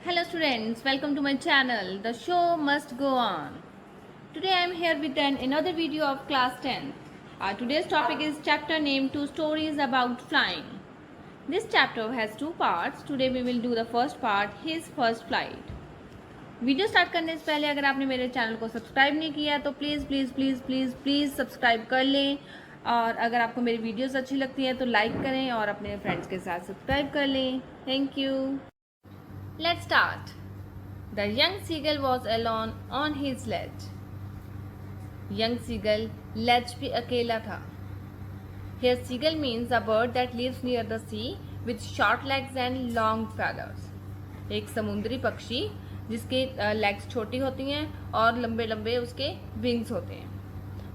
Hello students, welcome to my channel. The show must go on. Today I am here with another video of class 10th. Today's topic is chapter named Two Stories About Flying. This chapter has two parts. Today we will do the first part, his first flight. Video start करने से पहले अगर आपने मेरे channel को subscribe नहीं किया तो please please please please please subscribe कर लें और अगर आपको मेरी वीडियोस अच्छी लगती हैं तो लाइक करें और अपने फ्रेंड्स के साथ सब्सक्राइब कर लें. Thank you. Let's start. The young seagull was alone on his ledge. Young seagull ledge पे अकेला था. Here seagull means a bird that lives near the sea with short legs and long feathers. एक समुद्री पक्षी जिसके legs छोटी होती हैं और लंबे लंबे उसके विंग्स होते हैं.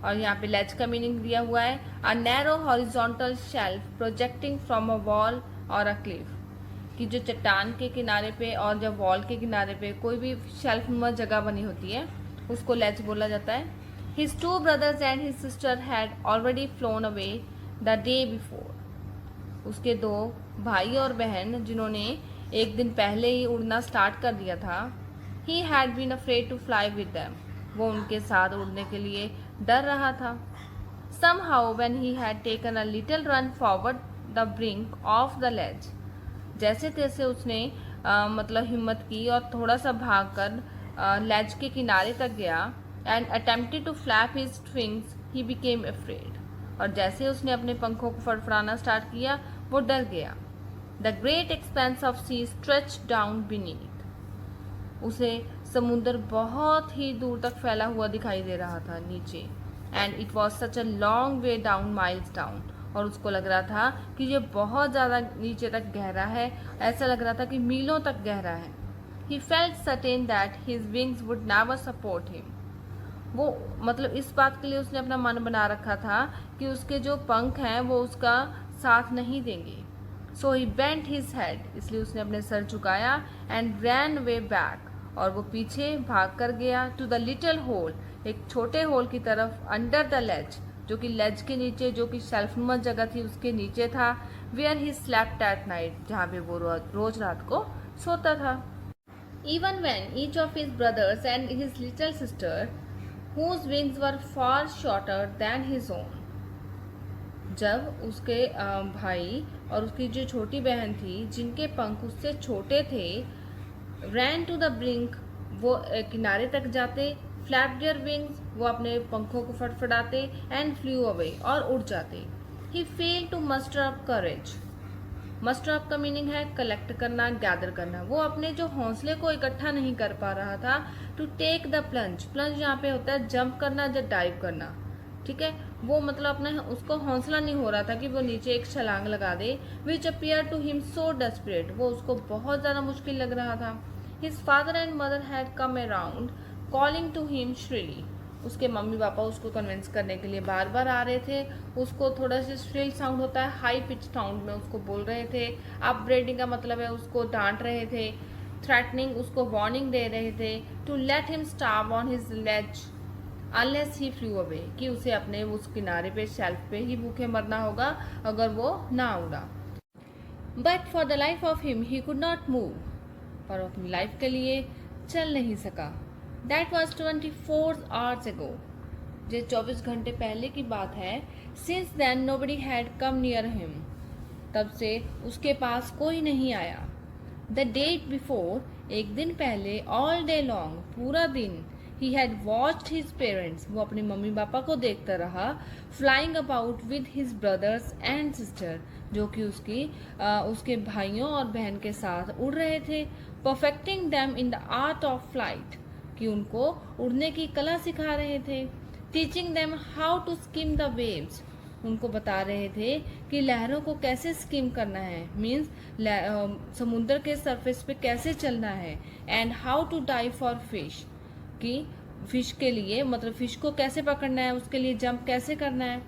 और यहाँ पे ledge का मीनिंग दिया हुआ है a narrow horizontal shelf projecting from a wall or a cliff. कि जो चट्टान के किनारे पे और जब वॉल के किनारे पे कोई भी शेल्फ नुमा जगह बनी होती है उसको लेज बोला जाता है. His two brothers and his sister had already phloem away the day before. उसके दो भाई और बहन जिन्होंने एक दिन पहले ही उड़ना स्टार्ट कर दिया था. He had been afraid to fly with them. वो उनके साथ उड़ने के लिए डर रहा था. Somehow when he had taken a little run forward the brink of the ledge. जैसे तैसे उसने मतलब हिम्मत की और थोड़ा सा भागकर लेज के किनारे तक गया. And attempted to flap his wings he became afraid. और जैसे उसने अपने पंखों को फड़फड़ाना स्टार्ट किया वो डर गया. The great expanse of sea stretch down beneath. उसे समुंदर बहुत ही दूर तक फैला हुआ दिखाई दे रहा था नीचे. And it was such a long way down, miles down. और उसको लग रहा था कि ये बहुत ज़्यादा नीचे तक गहरा है. ऐसा लग रहा था कि मीलों तक गहरा है. He felt certain that his wings would never support him. वो मतलब इस बात के लिए उसने अपना मन बना रखा था कि उसके जो पंख हैं वो उसका साथ नहीं देंगे. So he bent his head. इसलिए उसने अपने सर झुकाया. And ran way back. और वो पीछे भाग कर गया टू द लिटिल होल. एक छोटे होल की तरफ अंडर द लेज, जो कि लेज के नीचे, जो कि शेल्फनुमा जगह थी उसके नीचे था. Where he slept at night. जहाँ पे वो रोज रात को सोता था. Even when each of his brothers and his little sister whose wings were far shorter than his own. जब उसके भाई और उसकी जो छोटी बहन थी जिनके पंख उससे छोटे थे, रैन टू द ब्रिंक, वो किनारे तक जाते. फ्लैप देयर विंग्स, वो अपने पंखों को फड़फड़ाते. एंड फ्लू अवे, और उड़ जाते. He fail to muster up courage. Muster up का मीनिंग है कलेक्ट करना, गैदर करना. वो अपने जो हौसले को इकट्ठा नहीं कर पा रहा था. To take the plunge. Plunge यहाँ पे होता है जंप करना या डाइव करना. ठीक है, वो मतलब अपना उसको हौसला नहीं हो रहा था कि वो नीचे एक छलांग लगा दे. Which appear to him so desperate. वो उसको बहुत ज़्यादा मुश्किल लग रहा था. His father and mother had come around calling to him shrilly. उसके मम्मी पापा उसको कन्विंस करने के लिए बार बार आ रहे थे. उसको थोड़ा सा श्रिल साउंड होता है, हाई पिच साउंड में उसको बोल रहे थे. अपब्रेडिंग का मतलब है उसको डांट रहे थे. थ्रेटनिंग, उसको वार्निंग दे रहे थे. To let him starve on his ledge unless he flew away. कि उसे अपने उस किनारे पे शेल्फ पे ही भूखे मरना होगा अगर वो ना उड़ा. But for the life of him he could not move. पर अपनी लाइफ के लिए चल नहीं सका. That was 24 hours ago. ये 24 घंटे पहले की बात है. Since then nobody had come near him. तब से उसके पास कोई नहीं आया. The day before, एक दिन पहले, all day long, पूरा दिन, he had watched his parents. वो अपने मम्मी पापा को देखता रहा. Flying about with his brothers and sister. जो कि उसके भाइयों और बहन के साथ उड़ रहे थे. Perfecting them in the art of flight. कि उनको उड़ने की कला सिखा रहे थे. Teaching them how to skim the waves. उनको बता रहे थे कि लहरों को कैसे स्किम करना है, मीन्स समुद्र के सरफेस पे कैसे चलना है. And how to dive for fish. कि फिश के लिए मतलब फिश को कैसे पकड़ना है, उसके लिए जंप कैसे करना है.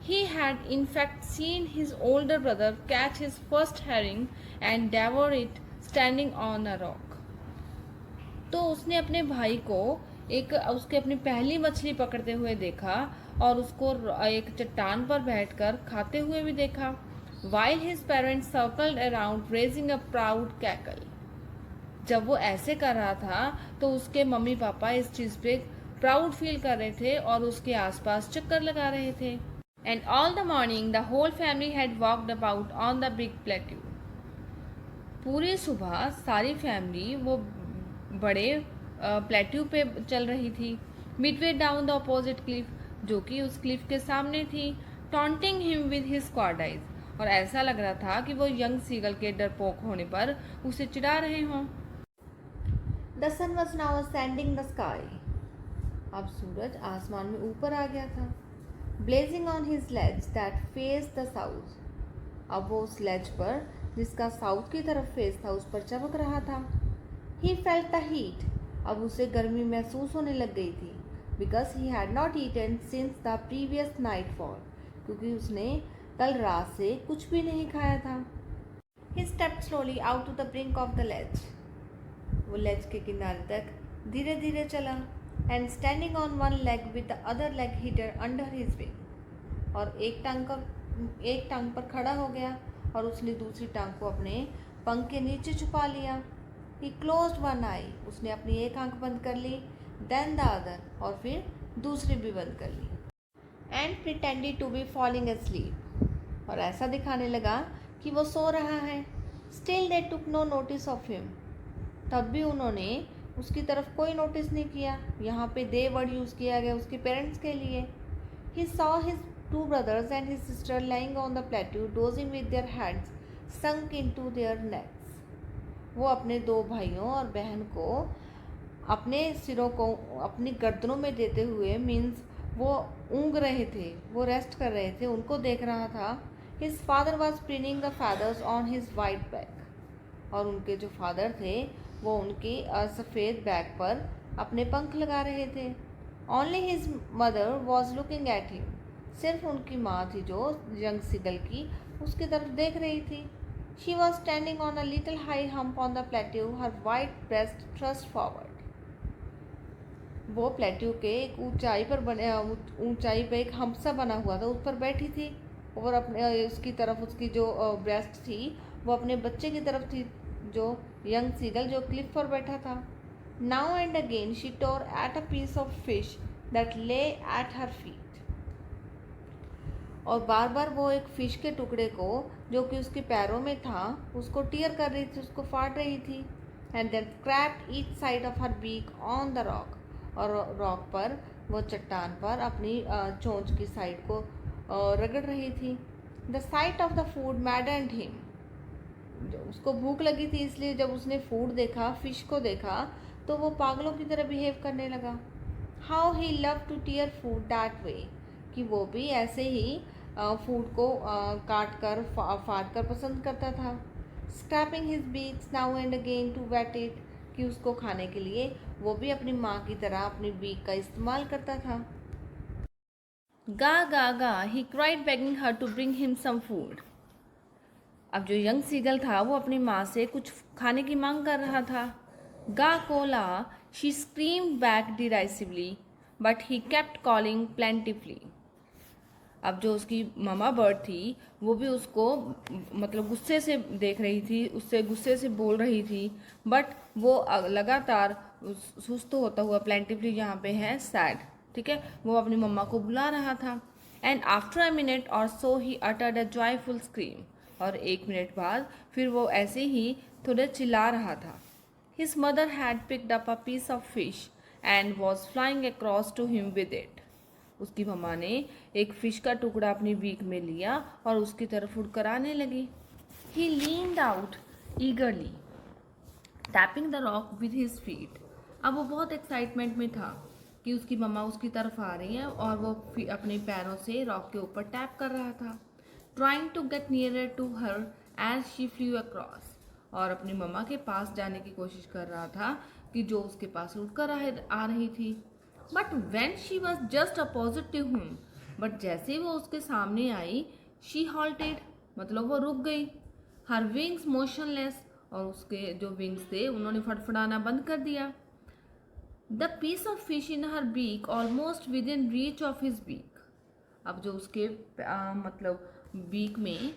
He had in fact seen his older brother catch his first herring and devour it standing on a rock. तो उसने अपने भाई को उसके अपनी पहली मछली पकड़ते हुए देखा और उसको एक चट्टान पर बैठकर खाते हुए भी देखा. while his parents circled around raising a proud cackle. जब वो ऐसे कर रहा था तो उसके मम्मी पापा इस चीज़ पे प्राउड फील कर रहे थे और उसके आसपास चक्कर लगा रहे थे। And all the morning the whole family had walked about on the big plateau. पूरी सुबह सारी फैमिली वो बड़े प्लेट्यू पे चल रही थी। Midway down the opposite Cliff, जो कि उस क्लिफ के सामने थी, taunting him with his squad eyes, और ऐसा लग रहा था कि वो यंग सीगल के डरपोक होने पर उसे चिढ़ा रहे हों। The sun was now ascending the sky. अब सूरज आसमान में ऊपर आ गया था। Blazing on his ledge that face the south. अब वो उस लेज पर जिसका साउथ की तरफ फेस था उस पर चमक रहा था। He felt the heat. अब उसे गर्मी महसूस होने लग गई थी। Because he had not eaten since the previous nightfall, क्योंकि उसने कल रात से कुछ भी नहीं खाया था। He stepped slowly out to the brink of the ledge. वो लेज के किनारे तक धीरे धीरे चला। And standing on one leg with the other leg hidden under his wing. और एक टांग पर खड़ा हो गया और उसने दूसरी टांग को अपने पंख के नीचे छुपा लिया। ही क्लोज्ड वन आई। उसने अपनी एक आंख बंद कर ली। देन द अदर, और फिर दूसरी भी बंद कर ली। And pretended to be falling asleep, और ऐसा दिखाने लगा कि वो सो रहा है। Still they took no notice of him. तब भी उन्होंने उसकी तरफ कोई नोटिस नहीं किया। यहाँ पे दे वर्ड यूज़ किया गया उसके पेरेंट्स के लिए। He saw his two brothers and his sister lying on the plateau dosing with their hands sunk into their next. वो अपने दो भाइयों और बहन को अपने सिरों को अपनी गर्दनों में देते हुए, मीन्स वो ऊँग रहे थे, वो रेस्ट कर रहे थे, उनको देख रहा था। His father was preening the feathers on his white back. और उनके जो फादर थे वो उनकी सफ़ेद बैक पर अपने पंख लगा रहे थे। Only his mother was looking at him. सिर्फ उनकी माँ थी जो यंग सीगल की उसकी तरफ देख रही थी। She was standing on a little high hump on the plateau, her white breast thrust forward. वो प्लेट्यू के एक ऊंचाई पे एक हम्प सा बना हुआ था, उस पर बैठी थी और अपने उसकी तरफ उसकी जो ब्रेस्ट थी वो अपने बच्चे की तरफ थी, जो यंग सीगल जो क्लिफ पर बैठा था। Now and again she tore at a piece of fish that lay at her feet. और बार बार वो एक फ़िश के टुकड़े को जो कि उसके पैरों में था उसको टीयर कर रही थी, उसको फाड़ रही थी। And then scraped each side of her beak on the rock. और रॉक पर वो चट्टान पर अपनी चोंच की साइड को रगड़ रही थी। The site of the food मैडन्ड him. उसको भूख लगी थी, इसलिए जब उसने फूड देखा, फ़िश को देखा, तो वो पागलों की तरह बिहेव करने लगा। How he love to tear food that way, कि वो भी ऐसे ही फूड को काट कर फाड़ कर पसंद करता था। Scraping his beaks now and again to whet it, कि उसको खाने के लिए वो भी अपनी माँ की तरह अपनी बीक का इस्तेमाल करता था। गा गा गा he cried begging her to bring him some food. अब जो यंग सीगल था वो अपनी माँ से कुछ खाने की मांग कर रहा था। गा कोला, she screamed back derisively, but he kept calling plaintively. अब जो उसकी मामा बर्ड थी वो भी उसको मतलब गुस्से से देख रही थी, उससे गुस्से से बोल रही थी, बट वो लगातार सुस्त होता हुआ, प्लेंटिवली यहाँ पे है सैड, ठीक है, वो अपनी मम्मा को बुला रहा था। एंड आफ्टर अ मिनट और so he uttered a joyful scream, और एक मिनट बाद फिर वो ऐसे ही थोड़े चिल्ला रहा था। His mother had picked up a piece of fish and was flying across to him with it. उसकी मम्मा ने एक फिश का टुकड़ा अपनी बीक में लिया और उसकी तरफ उड़कर आने लगी। He leaned out eagerly tapping the rock with his feet. अब वो बहुत एक्साइटमेंट में था कि उसकी मम्मा उसकी तरफ आ रही है और वो अपने पैरों से रॉक के ऊपर टैप कर रहा था। Trying to get nearer to her as she flew across, और अपनी मम्मा के पास जाने की कोशिश कर रहा था कि जो उसके पास उड़कर आ रही थी। But when she was just opposite to him, but जैसे ही वो उसके सामने आई, शी हॉल्टेड, मतलब वो रुक गई। हर विंग्स मोशनलेस, और उसके जो विंग्स थे उन्होंने फड़फड़ाना बंद कर दिया। The piece of fish in her beak almost within reach of his beak. अब जो उसके मतलब बीक में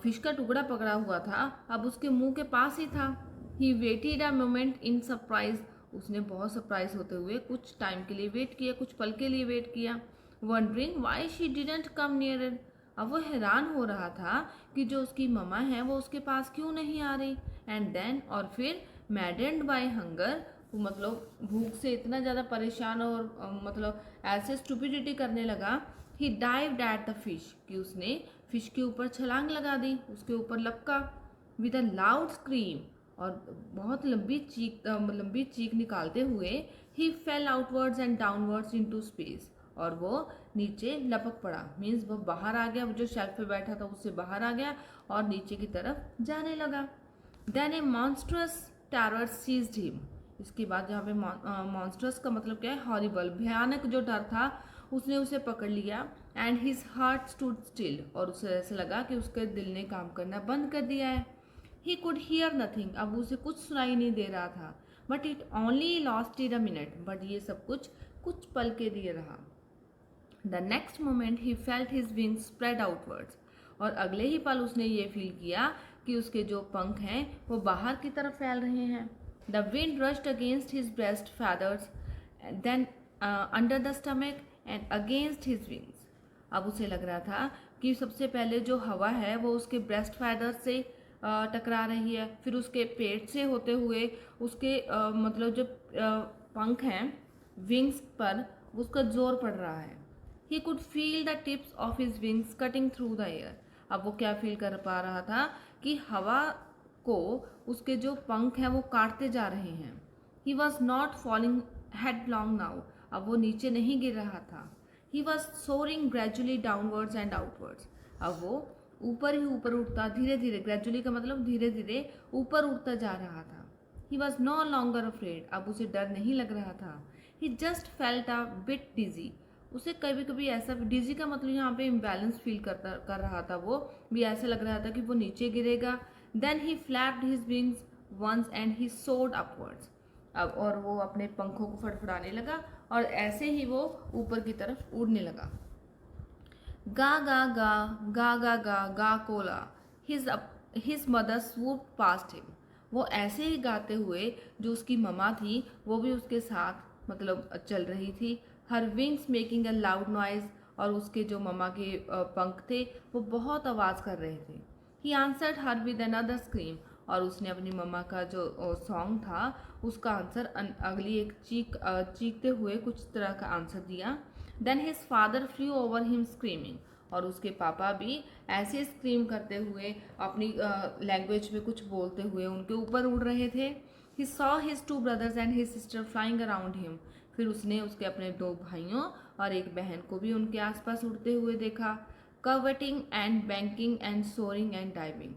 फिश का टुकड़ा पकड़ा हुआ था अब उसके मुंह के पास ही था। He waited a moment in surprise, उसने बहुत सरप्राइज होते हुए कुछ टाइम के लिए वेट किया, कुछ पल के लिए वेट किया। Wondering why she didn't come near, अब वो हैरान हो रहा था कि जो उसकी ममा है वो उसके पास क्यों नहीं आ रही। एंड देन, और फिर मैडेंड बाय हंगर, मतलब भूख से इतना ज़्यादा परेशान और मतलब ऐसे स्टूपिडिटी करने लगा। ही डाइव्ड एट द फिश, कि उसने फिश के ऊपर छलांग लगा दी, उसके ऊपर लपका। विद अ लाउड स्क्रीम, और बहुत लंबी चीख निकालते हुए he fell outwards and downwards into space, और वो नीचे लपक पड़ा। मीन्स वो बाहर आ गया, वो जो शेल्फ पे बैठा था उससे बाहर आ गया और नीचे की तरफ जाने लगा। देन ए मॉन्स्ट्रस टेरर सीज्ड हिम, इसके बाद जहाँ पे मॉन्स्ट्रस का मतलब क्या है, हॉरिबल, भयानक जो डर था उसने उसे पकड़ लिया। And his heart stood still, और उसे ऐसा लगा कि उसके दिल ने काम करना बंद कर दिया है। ही कुड हियर नथिंग, अब उसे कुछ सुनाई नहीं दे रहा था। But it only lasted a minute, but ये सब कुछ पल के लिए रहा। The next moment he felt his wings spread outwards, और अगले ही पल उसने ये फील किया कि उसके जो पंख हैं वो बाहर की तरफ फैल रहे हैं। The wind rushed against his breast feathers, then under the stomach and against his wings, अब उसे लग रहा था कि सबसे पहले जो हवा है वो उसके ब्रेस्ट फैदर से टकरा रही है, फिर उसके पेट से होते हुए उसके मतलब जो पंख हैं विंग्स पर उसका जोर पड़ रहा है। He could feel the tips of his wings cutting through the air, अब वो क्या फील कर पा रहा था कि हवा को उसके जो पंख हैं वो काटते जा रहे हैं। He was not falling headlong now, अब वो नीचे नहीं गिर रहा था। He was soaring gradually downwards and outwards, अब वो ऊपर ही ऊपर उठता, धीरे धीरे, ग्रेजुअली का मतलब धीरे धीरे ऊपर उठता जा रहा था। He was no longer afraid, अब उसे डर नहीं लग रहा था। He just felt a bit dizzy, उसे कभी कभी ऐसा, डिजी का मतलब यहाँ पे इम्बैलेंस फील कर रहा था, वो भी ऐसा लग रहा था कि वो नीचे गिरेगा। Then he flapped his wings once and he soared upwards, अब और वो अपने पंखों को फड़फड़ाने लगा और ऐसे ही वो ऊपर की तरफ उड़ने लगा। गा गा गा गा गा गा गा Cola, his mother swoop past him, वो ऐसे ही गाते हुए जो उसकी ममा थी वो भी उसके साथ मतलब चल रही थी। हर wings making a loud noise, और उसके जो ममा के पंख थे वो बहुत आवाज़ कर रहे थे। He answered her with another scream, और उसने अपनी मम्मा का जो सॉन्ग था उसका आंसर अगली एक चीखते हुए कुछ तरह का आंसर दिया। Then his father flew over him screaming, और उसके पापा भी ऐसे स्क्रीम करते हुए अपनी लैंग्वेज में कुछ बोलते हुए उनके ऊपर उड़ रहे थे। He saw his two brothers and his sister flying around him, फिर उसने उसके अपने दो भाइयों और एक बहन को भी उनके आसपास उड़ते हुए देखा। Curveting and banking and soaring and diving,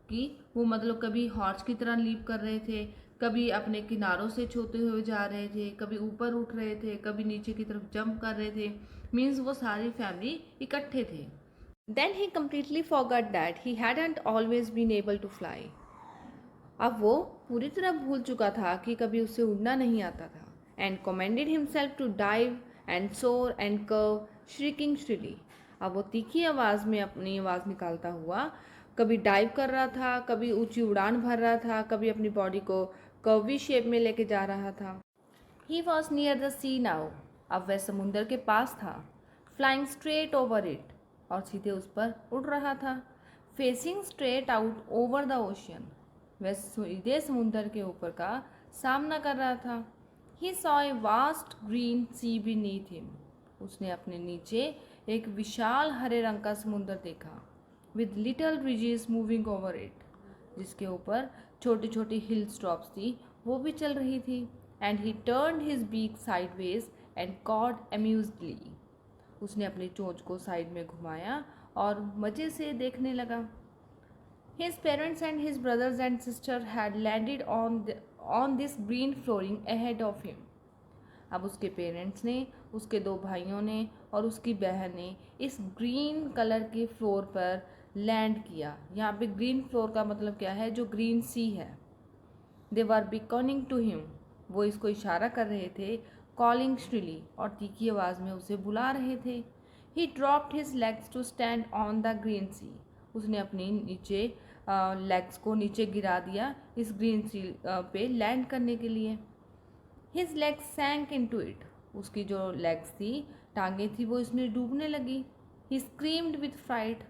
कि वो मतलब कभी हॉर्स की तरह लीप कर रहे थे, कभी अपने किनारों से छूते हुए जा रहे थे, कभी ऊपर उठ रहे थे, कभी नीचे की तरफ जंप कर रहे थे। मीन्स वो सारी फैमिली इकट्ठे थे। Then he completely forgot that he hadn't always been able to fly, अब वो पूरी तरह भूल चुका था कि कभी उसे उड़ना नहीं आता था। And commanded himself to dive and soar and curve shrieking shrilly, अब वो तीखी आवाज़ में अपनी आवाज़ निकालता हुआ कभी डाइव कर रहा था, कभी ऊंची उड़ान भर रहा था, कभी अपनी बॉडी को कर्वी शेप में लेके जा रहा था। He was near the sea now, अब वह समुंदर के पास था। फ्लाइंग स्ट्रेट ओवर इट, और सीधे उस पर उड़ रहा था। Facing straight out over the ocean, वह सीधे समुंदर के ऊपर का सामना कर रहा था। He saw a vast green sea beneath him, उसने अपने नीचे एक विशाल हरे रंग का समुंदर देखा। With little ridges moving over it, जिसके ऊपर छोटी छोटी हिल स्टॉप्स थी वो भी चल रही थी। And he turned his beak sideways and cawed amusedly, उसने अपनी चोंच को साइड में घुमाया और मज़े से देखने लगा। His parents and his brothers and sister had landed on this green flooring ahead of him. अब उसके पेरेंट्स ने, उसके दो भाइयों ने और उसकी बहन ने इस ग्रीन कलर के फ्लोर पर लैंड किया। यहाँ पे ग्रीन फ्लोर का मतलब क्या है, जो ग्रीन सी है। दे वर बिकॉनिंग टू हिम, वो इसको इशारा कर रहे थे। कॉलिंग श्रीली, और तीखी आवाज़ में उसे बुला रहे थे। He dropped his legs to stand on the green sea, उसने अपनी नीचे लेग्स को नीचे गिरा दिया इस ग्रीन सी पे लैंड करने के लिए। हिज लेग्स सैंक इनटू इट, उसकी जो लेग्स थी, टांगें थी, वो इसमें डूबने लगी। ही स्क्रीम्ड विथ फ्राइट,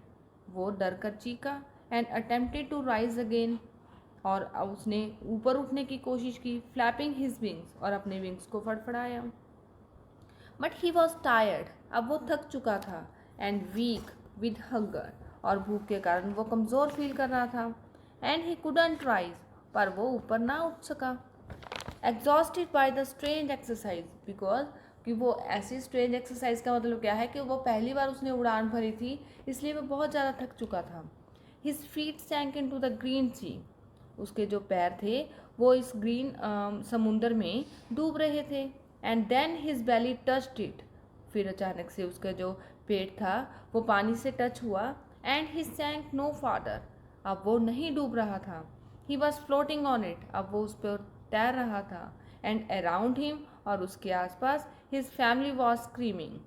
वो डर कर चीखा। And attempted to rise again, और उसने ऊपर उठने की कोशिश की। फ्लैपिंग हिज विंग्स, और अपने विंग्स को फड़फड़ाया। बट ही वॉज टायर्ड, अब वो थक चुका था। एंड वीक विद हंगर, और भूख के कारण वो कमज़ोर फील कर रहा था। एंड ही कुडंट राइज, पर वो ऊपर ना उठ सका। Exhausted by the strange exercise, because कि वो ऐसी स्ट्रेंज एक्सरसाइज का मतलब क्या है कि वो पहली बार उसने उड़ान भरी थी, इसलिए वो बहुत ज़्यादा थक चुका था। His feet sank into the green sea, उसके जो पैर थे वो इस ग्रीन समुंदर में डूब रहे थे। And then his belly touched it, फिर अचानक से उसका जो पेट था वो पानी से टच हुआ। एंड ही सैंक नो फार्दर, अब वो नहीं डूब रहा था। He was floating on it, अब वो उस पर तैर रहा था। एंड अराउंड हिम, और उसके आसपास, हिज फैमिली वॉज स्क्रीमिंग,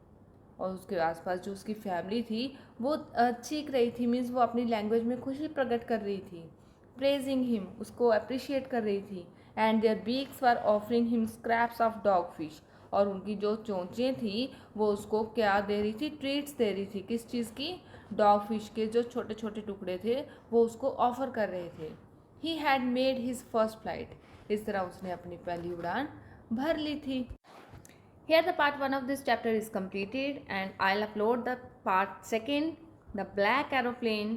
और उसके आसपास जो उसकी फैमिली थी वो चीख रही थी, मीन्स वो अपनी लैंग्वेज में खुशी प्रकट कर रही थी। प्रेजिंग हिम, उसको अप्रिशिएट कर रही थी। And their beaks were offering him scraps of dog fish, और उनकी जो चोंचें थी वो उसको क्या दे रही थी, ट्रीट्स दे रही थी। किस चीज़ की? डॉग फिश के जो छोटे छोटे टुकड़े थे वो उसको ऑफर कर रहे थे। He had made his first flight, इस तरह उसने अपनी पहली उड़ान भर ली थी। Here the part 1 of this chapter is completed, and I'll upload the part 2, the black aeroplane,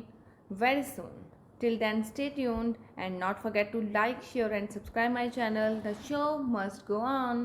very soon. Till then, stay tuned and not forget to like, share and subscribe my channel. The show must go on.